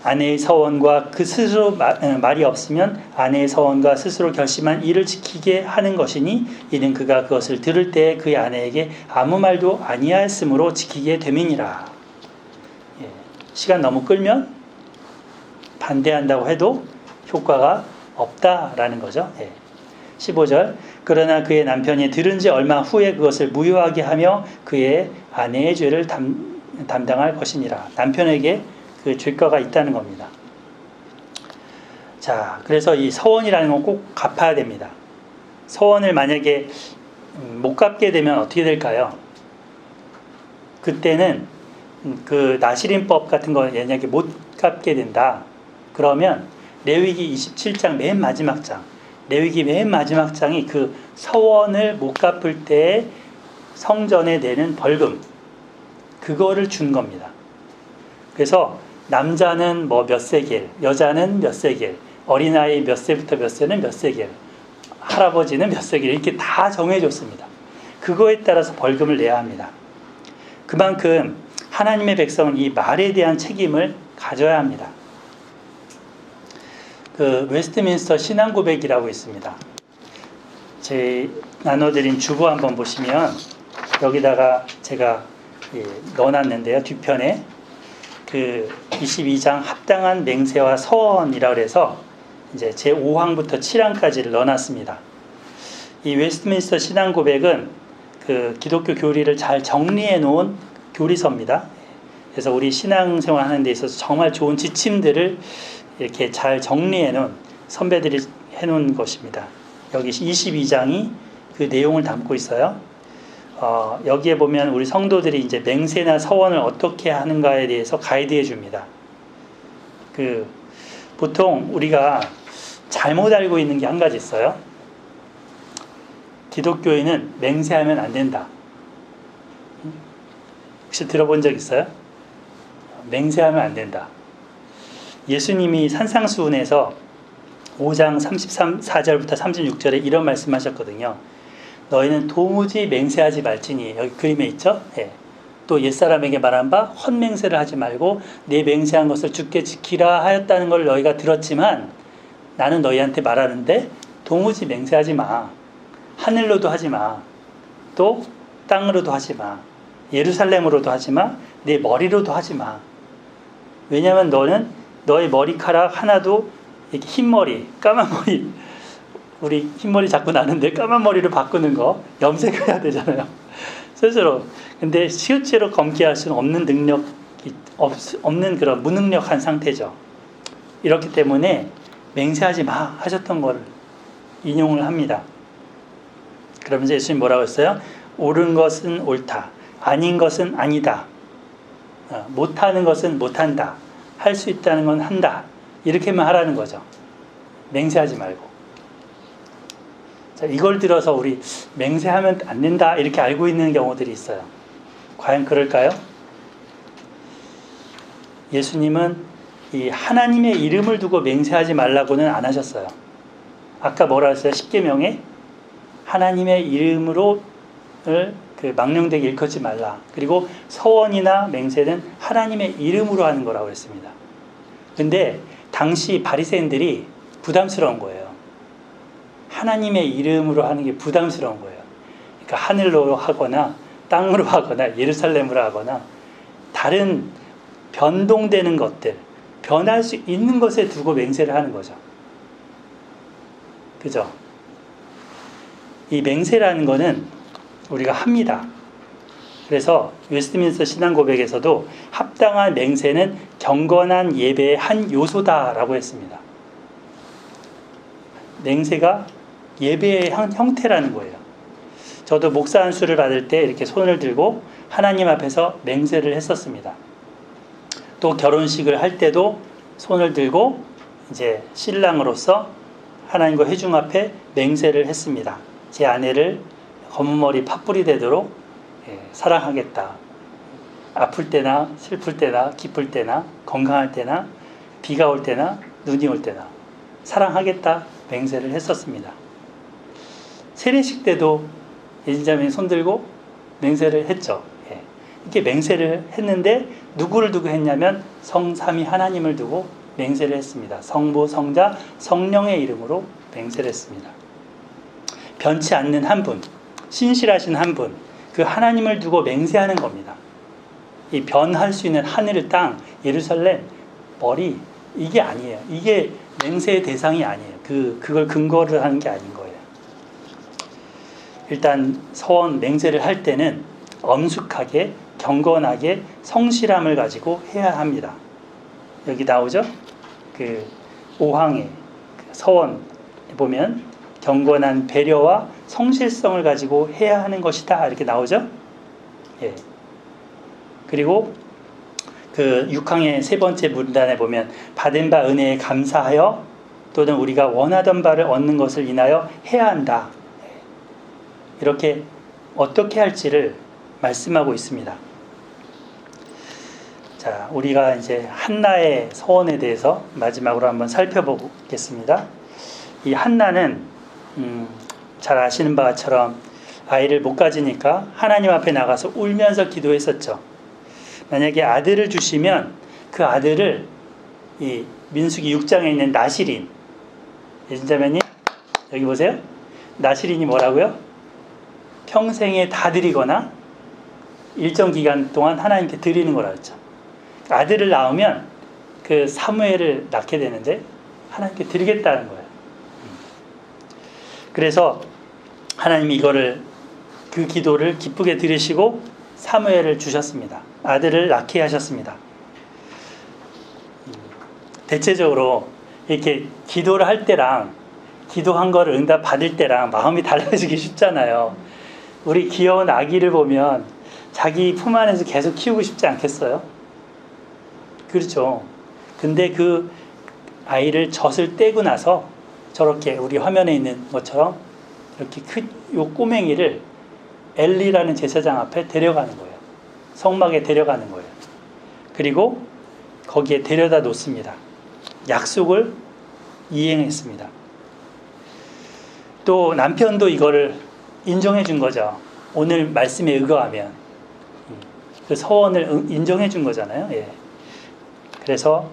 아내의 서원과 그 스스로 말이 없으면 아내의 서원과 스스로 결심한 일을 지키게 하는 것이니 이는 그가 그것을 들을 때 그의 아내에게 아무 말도 아니하였으므로 지키게 됨이니라. 예, 시간 너무 끌면 반대한다고 해도 효과가 없다라는 거죠. 예. 15절 그러나 그의 남편이 들은 지 얼마 후에 그것을 무효하게 하며 그의 아내의 죄를 담당할 것이니라. 남편에게 그 죄가가 있다는 겁니다. 자, 그래서 이 서원이라는 건 꼭 갚아야 됩니다. 서원을 만약에 못 갚게 되면 어떻게 될까요? 그때는 그 나시린법 같은 거 만약에 못 갚게 된다. 그러면 레위기 27장 맨 마지막 장, 레위기 맨 마지막 장이 그 서원을 못 갚을 때 성전에 내는 벌금, 그거를 준 겁니다. 그래서 남자는 뭐 몇 세겔, 여자는 몇 세겔, 어린아이 몇 세부터 몇 세는 몇 세겔, 할아버지는 몇 세겔, 이렇게 다 정해줬습니다. 그거에 따라서 벌금을 내야 합니다. 그만큼 하나님의 백성은 이 말에 대한 책임을 가져야 합니다. 그 웨스트민스터 신앙고백이라고 있습니다. 제 나눠드린 주보 한번 보시면 여기다가 제가 넣어놨는데요. 뒤편에 그 22장 합당한 맹세와 서원이라고 해서 이제 제 5항부터 7항까지를 넣어놨습니다. 이 웨스트민스터 신앙고백은 그 기독교 교리를 잘 정리해 놓은 교리서입니다. 그래서 우리 신앙생활 하는 데 있어서 정말 좋은 지침들을 이렇게 잘 정리해 놓은 선배들이 해 놓은 것입니다. 여기 22장이 그 내용을 담고 있어요. 여기에 보면 우리 성도들이 이제 맹세나 서원을 어떻게 하는가에 대해서 가이드해 줍니다. 그 보통 우리가 잘못 알고 있는 게 한 가지 있어요. 기독교인은 맹세하면 안 된다. 혹시 들어본 적 있어요? 맹세하면 안 된다. 예수님이 산상수훈에서 5장 34절부터 36절에 이런 말씀하셨거든요. 너희는 도무지 맹세하지 말지니, 여기 그림에 있죠? 예. 또 옛사람에게 말한 바 헛맹세를 하지 말고 내 맹세한 것을 주께 지키라 하였다는 걸 너희가 들었지만 나는 너희한테 말하는데 도무지 맹세하지 마. 하늘로도 하지 마. 또 땅으로도 하지 마. 예루살렘으로도 하지 마. 내 머리로도 하지 마. 왜냐하면 너는 너의 머리카락 하나도 이렇게 흰머리, 까만 머리, 우리 흰머리 자꾸 나는데 까만 머리로 바꾸는 거 염색해야 되잖아요. 스스로. 근데 실제로 검기할 수는 없는 능력이 없는 그런 무능력한 상태죠. 이렇기 때문에 맹세하지 마 하셨던 걸 인용을 합니다. 그러면서 예수님 뭐라고 했어요? 옳은 것은 옳다. 아닌 것은 아니다. 못하는 것은 못한다. 할 수 있다는 건 한다. 이렇게만 하라는 거죠. 맹세하지 말고. 자, 이걸 들어서 우리 맹세하면 안 된다 이렇게 알고 있는 경우들이 있어요. 과연 그럴까요? 예수님은 이 하나님의 이름을 두고 맹세하지 말라고는 안 하셨어요. 아까 뭐라 했어요? 십계명에 하나님의 이름으로 그 망령되게 일컫지 말라. 그리고 서원이나 맹세는 하나님의 이름으로 하는 거라고 했습니다. 근데 당시 바리새인들이 부담스러운 거예요. 하나님의 이름으로 하는 게 부담스러운 거예요. 그러니까 하늘로 하거나 땅으로 하거나 예루살렘으로 하거나 다른 변동되는 것들, 변할 수 있는 것에 두고 맹세를 하는 거죠. 그죠? 이 맹세라는 거는 우리가 합니다. 그래서 웨스트민스터 신앙고백에서도 합당한 맹세는 경건한 예배의 한 요소다라고 했습니다. 맹세가 예배의 형태라는 거예요. 저도 목사 안수를 받을 때 이렇게 손을 들고 하나님 앞에서 맹세를 했었습니다. 또 결혼식을 할 때도 손을 들고 이제 신랑으로서 하나님과 회중 앞에 맹세를 했습니다. 제 아내를 검은 머리 팥불이 되도록 사랑하겠다. 아플 때나 슬플 때나 기쁠 때나 건강할 때나 비가 올 때나 눈이 올 때나 사랑하겠다 맹세를 했었습니다. 세례식 때도 예진자매님 손 들고 맹세를 했죠. 이렇게 맹세를 했는데 누구를 두고 했냐면 성삼위 하나님을 두고 맹세를 했습니다. 성부, 성자, 성령의 이름으로 맹세를 했습니다. 변치 않는 한 분, 신실하신 한 분, 그 하나님을 두고 맹세하는 겁니다. 이 변할 수 있는 하늘, 땅, 예루살렘, 머리, 이게 아니에요. 이게 맹세의 대상이 아니에요. 그걸 근거를 하는 게 아닌 거예요. 일단 서원 맹세를 할 때는 엄숙하게, 경건하게 성실함을 가지고 해야 합니다. 여기 나오죠? 그 5항의 서원에 보면 경건한 배려와 성실성을 가지고 해야 하는 것이다 이렇게 나오죠? 예. 그리고 그 6항의 세 번째 문단에 보면 받은 바 은혜에 감사하여 또는 우리가 원하던 바를 얻는 것을 인하여 해야 한다. 이렇게 어떻게 할지를 말씀하고 있습니다. 자, 우리가 이제 한나의 서원에 대해서 마지막으로 한번 살펴보겠습니다. 이 한나는 잘 아시는 바처럼 아이를 못 가지니까 하나님 앞에 나가서 울면서 기도했었죠. 만약에 아들을 주시면 그 아들을 이 민수기 6장에 있는 나실인, 예진자매님 여기 보세요. 나실인이 뭐라고요? 평생에 다 드리거나 일정 기간 동안 하나님께 드리는 거라 그랬죠. 아들을 낳으면 그 사무엘을 낳게 되는데 하나님께 드리겠다는 거예요. 그래서 하나님이 이거를 그 기도를 기쁘게 들으시고 사무엘을 주셨습니다. 아들을 낳게 하셨습니다. 대체적으로 이렇게 기도를 할 때랑 기도한 거를 응답 받을 때랑 마음이 달라지기 쉽잖아요. 우리 귀여운 아기를 보면 자기 품 안에서 계속 키우고 싶지 않겠어요? 그렇죠. 근데 그 아이를 젖을 떼고 나서 저렇게 우리 화면에 있는 것처럼 이렇게 요 꼬맹이를 엘리라는 제사장 앞에 데려가는 거예요. 성막에 데려가는 거예요. 그리고 거기에 데려다 놓습니다. 약속을 이행했습니다. 또 남편도 이거를 인정해 준 거죠. 오늘 말씀에 의거하면 그 서원을 인정해 준 거잖아요. 예. 그래서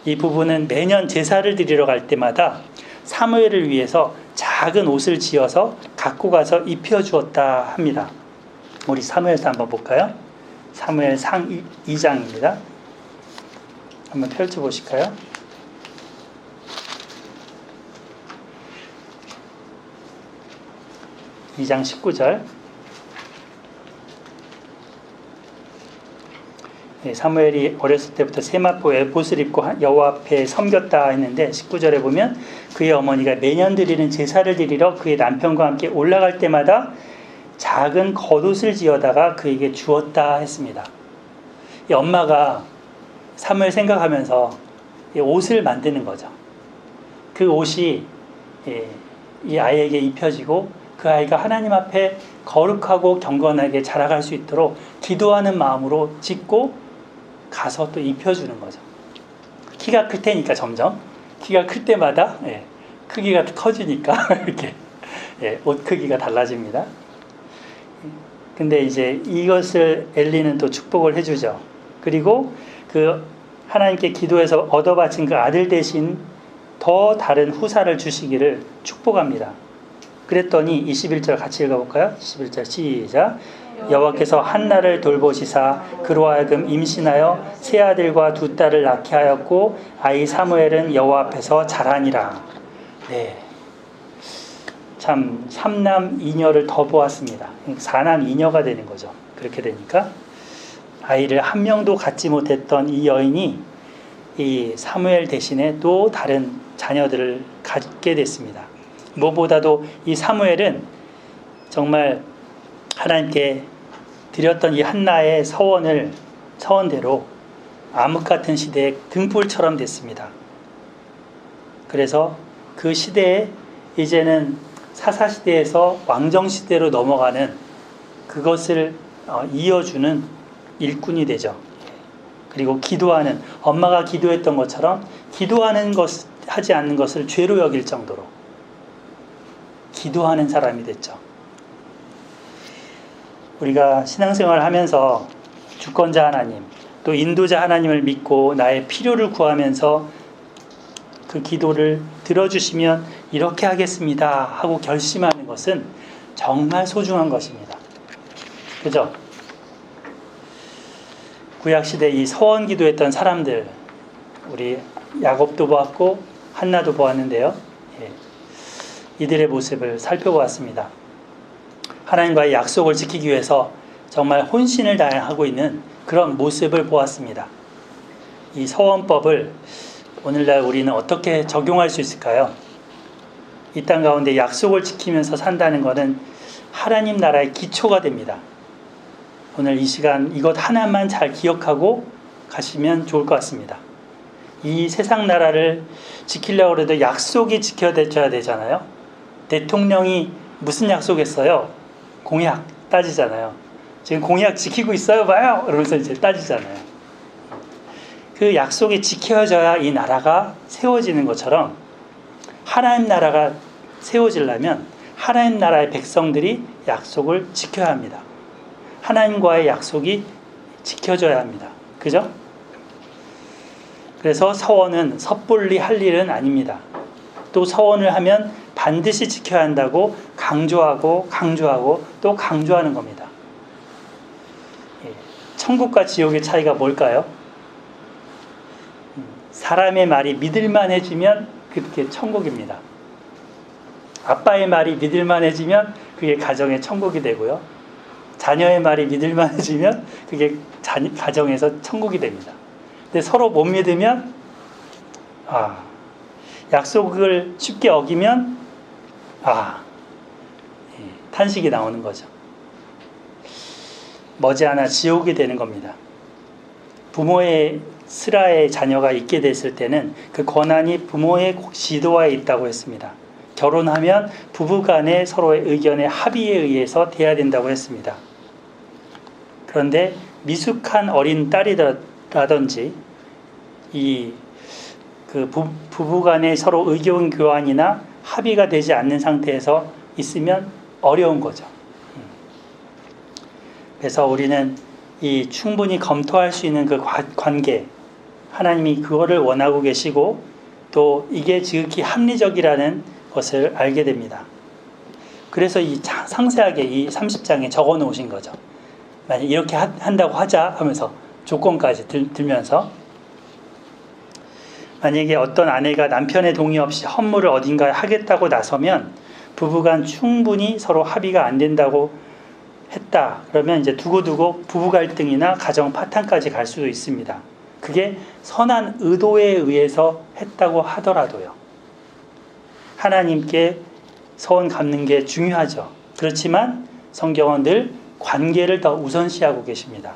이 부부는 매년 제사를 드리러 갈 때마다 사무엘을 위해서 작은 옷을 지어서 갖고 가서 입혀 주었다 합니다. 우리 사무엘서 한번 볼까요? 사무엘상 2장입니다. 한번 펼쳐 보실까요? 2장 19절. 사무엘이 어렸을 때부터 세마포 에봇을 입고 여호와 앞에 섬겼다 했는데 19절에 보면 그의 어머니가 매년 드리는 제사를 드리러 그의 남편과 함께 올라갈 때마다 작은 겉옷을 지어다가 그에게 주었다 했습니다. 이 엄마가 사무엘 생각하면서 옷을 만드는 거죠. 그 옷이 이 아이에게 입혀지고 그 아이가 하나님 앞에 거룩하고 경건하게 자라갈 수 있도록 기도하는 마음으로 짓고 가서 또 입혀주는 거죠. 키가 클 테니까 점점 키가 클 때마다 크기가 커지니까 이렇게 옷 크기가 달라집니다. 근데 이제 이것을 엘리는 또 축복을 해주죠. 그리고 그 하나님께 기도해서 얻어바친 그 아들 대신 더 다른 후사를 주시기를 축복합니다. 그랬더니 21절 같이 읽어볼까요? 21절 시작. 여호와께서 한나를 돌보시사 그로 하여금 임신하여 세 아들과 두 딸을 낳게 하였고 아이 사무엘은 여호와 앞에서 자라니라. 네, 참 3남 2녀를 더 보았습니다. 4남 2녀가 되는 거죠. 그렇게 되니까 아이를 한 명도 갖지 못했던 이 여인이 이 사무엘 대신에 또 다른 자녀들을 갖게 됐습니다. 무엇보다도 이 사무엘은 정말 하나님께 드렸던 이 한나의 서원대로 암흑 같은 시대의 등불처럼 됐습니다. 그래서 그 시대에 이제는 사사시대에서 왕정시대로 넘어가는 그것을 이어주는 일꾼이 되죠. 그리고 기도하는, 엄마가 기도했던 것처럼 기도하는 것, 하지 않는 것을 죄로 여길 정도로 기도하는 사람이 됐죠. 우리가 신앙생활을 하면서 주권자 하나님, 또 인도자 하나님을 믿고 나의 필요를 구하면서 그 기도를 들어주시면 이렇게 하겠습니다 하고 결심하는 것은 정말 소중한 것입니다. 그죠? 구약시대 이 서원 기도했던 사람들, 우리 야곱도 보았고 한나도 보았는데요. 이들의 모습을 살펴보았습니다. 하나님과의 약속을 지키기 위해서 정말 혼신을 다하고 있는 그런 모습을 보았습니다. 이 서원법을 오늘날 우리는 어떻게 적용할 수 있을까요? 이 땅 가운데 약속을 지키면서 산다는 것은 하나님 나라의 기초가 됩니다. 오늘 이 시간 이것 하나만 잘 기억하고 가시면 좋을 것 같습니다. 이 세상 나라를 지키려고 해도 약속이 지켜져야 되잖아요. 대통령이 무슨 약속했어요? 공약 따지잖아요. 지금 공약 지키고 있어요? 봐요. 이러면서 이제 따지잖아요. 그 약속이 지켜져야 이 나라가 세워지는 것처럼 하나님 나라가 세워지려면 하나님 나라의 백성들이 약속을 지켜야 합니다. 하나님과의 약속이 지켜져야 합니다. 그죠? 그래서 서원은 섣불리 할 일은 아닙니다. 또 서원을 하면 반드시 지켜야 한다고 강조하고 또 강조하는 겁니다. 천국과 지옥의 차이가 뭘까요? 사람의 말이 믿을만해지면 그게 천국입니다. 아빠의 말이 믿을만해지면 그게 가정의 천국이 되고요. 자녀의 말이 믿을만해지면 그게 가정에서 천국이 됩니다. 근데 서로 못 믿으면 약속을 쉽게 어기면 탄식이 나오는 거죠. 머지않아 지옥이 되는 겁니다. 부모의 슬하의 자녀가 있게 됐을 때는 그 권한이 부모의 지도하에 있다고 했습니다. 결혼하면 부부간의 서로의 의견의 합의에 의해서 돼야 된다고 했습니다. 그런데 미숙한 어린 딸이라든지 그 부부간의 서로 의견 교환이나 합의가 되지 않는 상태에서 있으면 어려운 거죠. 그래서 우리는 이 충분히 검토할 수 있는 그 관계, 하나님이 그거를 원하고 계시고 또 이게 지극히 합리적이라는 것을 알게 됩니다. 그래서 이 상세하게 이 30장에 적어 놓으신 거죠. 만약 이렇게 한다고 하자 하면서 조건까지 들면서 만약에 어떤 아내가 남편의 동의 없이 헌물을 어딘가에 하겠다고 나서면 부부간 충분히 서로 합의가 안 된다고 했다. 그러면 이제 두고두고 부부 갈등이나 가정 파탄까지 갈 수도 있습니다. 그게 선한 의도에 의해서 했다고 하더라도요. 하나님께 서원 갚는 게 중요하죠. 그렇지만 성경은 늘 관계를 더 우선시하고 계십니다.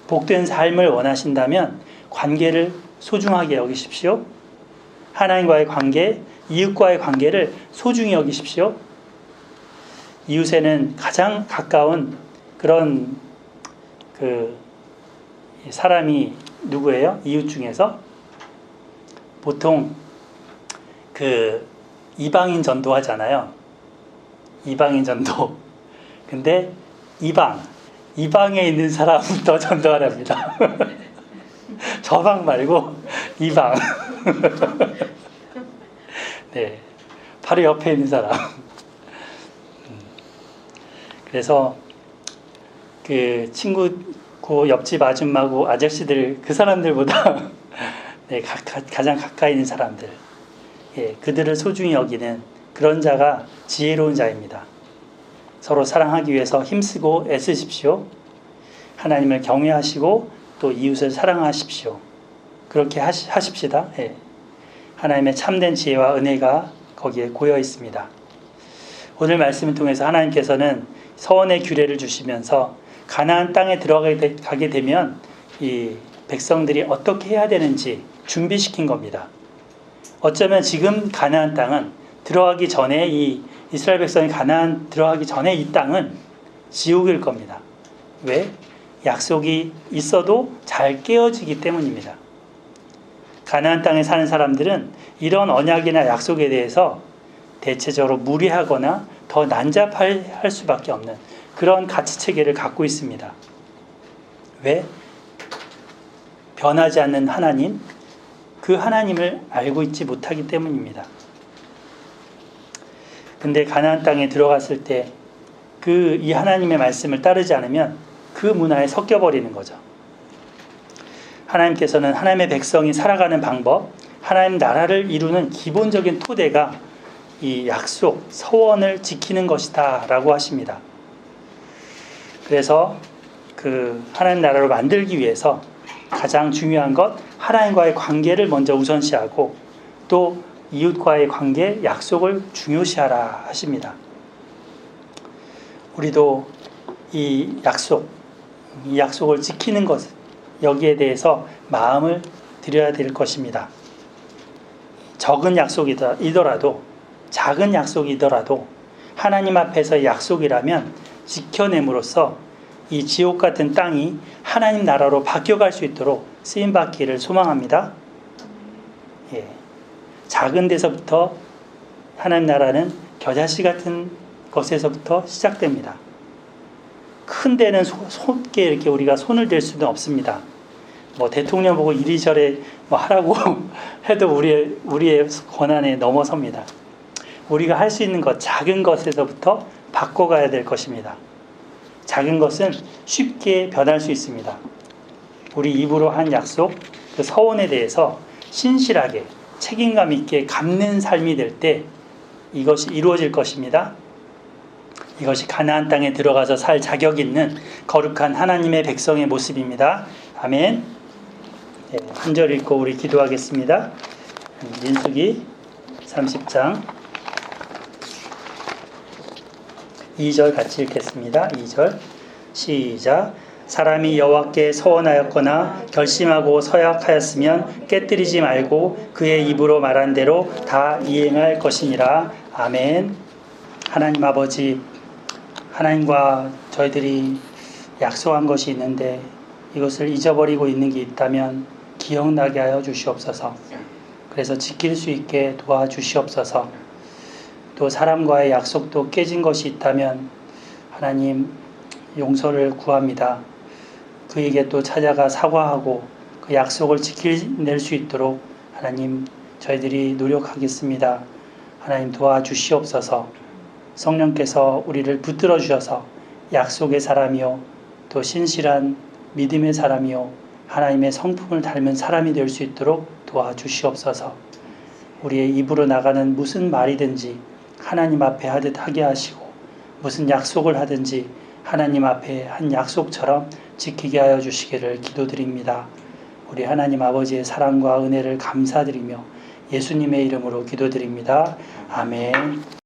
복된 삶을 원하신다면 관계를 소중하게 여기십시오. 하나님과의 관계, 이웃과의 관계를 소중히 여기십시오. 이웃에는 가장 가까운 그런 그 사람이 누구예요? 이웃 중에서 보통 그 이방인 전도 하잖아요. 이방인 전도. 근데 이방에 있는 사람부터 전도하랍니다. 저방 말고 이방. 네, 바로 옆에 있는 사람. 그래서 그 친구, 그 옆집 아줌마고 아저씨들 그 사람들보다 네, 가장 가까이 있는 사람들, 그들을 소중히 여기는 그런 자가 지혜로운 자입니다. 서로 사랑하기 위해서 힘쓰고 애쓰십시오. 하나님을 경외하시고 또 이웃을 사랑하십시오. 그렇게 하십시다. 예. 하나님의 참된 지혜와 은혜가 거기에 고여 있습니다. 오늘 말씀을 통해서 하나님께서는 서원의 규례를 주시면서 가나안 땅에 들어가게 되면 이 백성들이 어떻게 해야 되는지 준비시킨 겁니다. 어쩌면 지금 가나안 땅은 들어가기 전에 이 이스라엘 백성이 가나안 들어가기 전에 이 땅은 지옥일 겁니다. 왜? 약속이 있어도 잘 깨어지기 때문입니다. 가나안 땅에 사는 사람들은 이런 언약이나 약속에 대해서 대체적으로 무리하거나 더 난잡할 수밖에 없는 그런 가치 체계를 갖고 있습니다. 왜? 변하지 않는 하나님, 그 하나님을 알고 있지 못하기 때문입니다. 근데 가나안 땅에 들어갔을 때 이 하나님의 말씀을 따르지 않으면 그 문화에 섞여버리는 거죠. 하나님께서는 하나님의 백성이 살아가는 방법, 하나님 나라를 이루는 기본적인 토대가 이 약속, 서원을 지키는 것이다 라고 하십니다. 그래서 그 하나님 나라로 만들기 위해서 가장 중요한 것, 하나님과의 관계를 먼저 우선시하고 또 이웃과의 관계, 약속을 중요시하라 하십니다. 우리도 이 약속을 지키는 것, 여기에 대해서 마음을 들여야 될 것입니다. 적은 약속이더라도, 작은 약속이더라도 하나님 앞에서 약속이라면 지켜냄으로써 이 지옥 같은 땅이 하나님 나라로 바뀌어갈 수 있도록 쓰임받기를 소망합니다. 예. 작은 데서부터 하나님 나라는 겨자씨 같은 것에서부터 시작됩니다. 큰 데는 손게 이렇게 우리가 손을 댈 수는 없습니다. 뭐 대통령 보고 이리저리 뭐 하라고 해도 우리의 권한에 넘어섭니다. 우리가 할 수 있는 것, 작은 것에서부터 바꿔가야 될 것입니다. 작은 것은 쉽게 변할 수 있습니다. 우리 입으로 한 약속, 그 서원에 대해서 신실하게 책임감 있게 갚는 삶이 될 때 이것이 이루어질 것입니다. 이것이 가나안 땅에 들어가서 살 자격 있는 거룩한 하나님의 백성의 모습입니다. 아멘. 네, 한 절 읽고 우리 기도하겠습니다. 민수기 30장 2절 같이 읽겠습니다. 2절 시작. 사람이 여호와께 서원하였거나 결심하고 서약하였으면 깨뜨리지 말고 그의 입으로 말한 대로 다 이행할 것이니라. 아멘. 하나님 아버지, 하나님과 저희들이 약속한 것이 있는데 이것을 잊어버리고 있는 게 있다면 기억나게 하여 주시옵소서. 그래서 지킬 수 있게 도와주시옵소서. 또 사람과의 약속도 깨진 것이 있다면 하나님 용서를 구합니다. 그에게 또 찾아가 사과하고 그 약속을 지켜낼 수 있도록 하나님 저희들이 노력하겠습니다. 하나님 도와주시옵소서. 성령께서 우리를 붙들어 주셔서 약속의 사람이요 또 신실한 믿음의 사람이요 하나님의 성품을 닮은 사람이 될 수 있도록 도와주시옵소서. 우리의 입으로 나가는 무슨 말이든지 하나님 앞에 하듯 하게 하시고 무슨 약속을 하든지 하나님 앞에 한 약속처럼 지키게 하여 주시기를 기도드립니다. 우리 하나님 아버지의 사랑과 은혜를 감사드리며 예수님의 이름으로 기도드립니다. 아멘.